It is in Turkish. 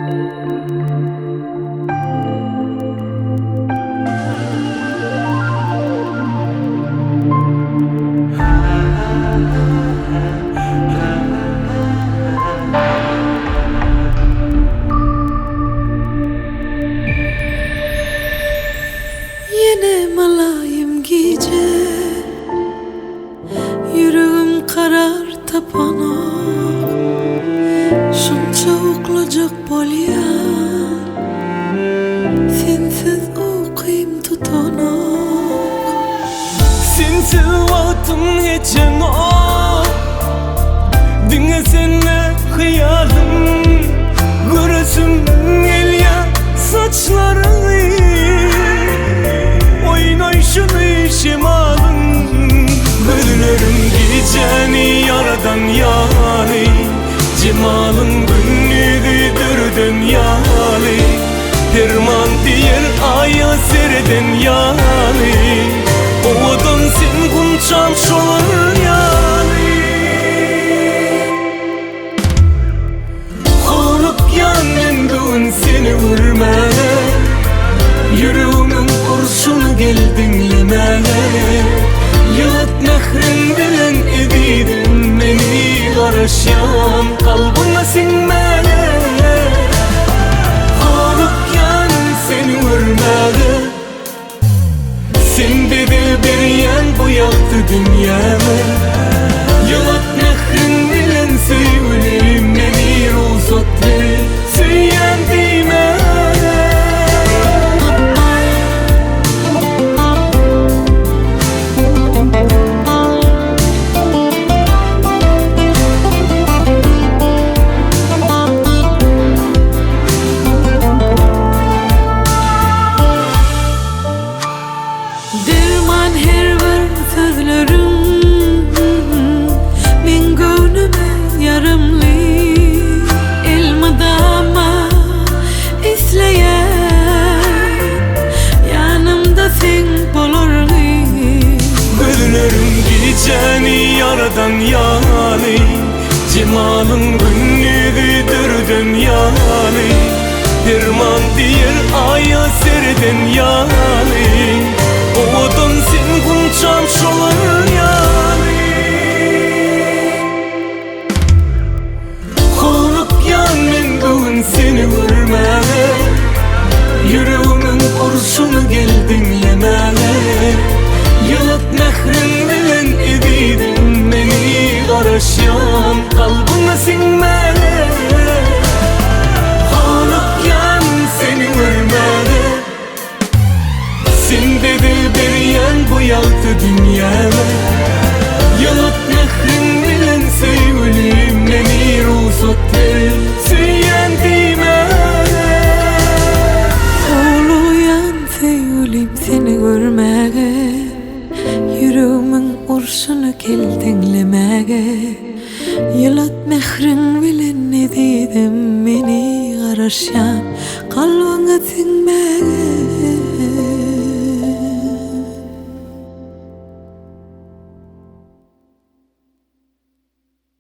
Yine malayım gece, yüreğim karar tapanak. Şunça uklacak bolyan, sensiz okuyum tutanak. Sensiz vaktim geçenok, dinle sene hıyalim. Göresim gelya saçlarını, oynayışını şemalın. Güllerim geceni yaradan yani, cemalın günlüdür dünyali. Derman diyer aya sereden yani, odan sen kunçam şolar yani. Olup yanın gün seni vurmaya, yüreğimin kurşunu gel dinlemeye. Yılat mehrin bilen edidin beni, karışyan kalbına sinmeye. Olup yanın seni vurmaya, sen dedi bir yan bu yaktı dünyamı. Yılat mehrin bilen sevgilim beni, ruhsatlı süyen dime. Derman her bir sözlerim, men gönlüme yarımlı. Elmadama isleyen, yanımda sen bolurlu. Güllerim geceni yaradan yani, cemalın günlüdür dünyali. Derman diyer aya sereden yani, odan sen kunçam şolar yani. Olup yanın gün seni vurmaya, yüreğimin kurşunu gel dinlemeye. Yılat mehrin bilen edidin beni, karışyan kalbına sinmeye. Olup yanın seni vurmaya, sen dedi bir yan bu yaktı dünyama. Yılat mehrin bilen sevgilim beni, ruhsatlı süyen dime. Oluyan sevgilim seni görmeye, yüreğimin kurşunu gel dinlemeye. Yılat mehrin bilen edidin beni, karışan kalbına sinmeye.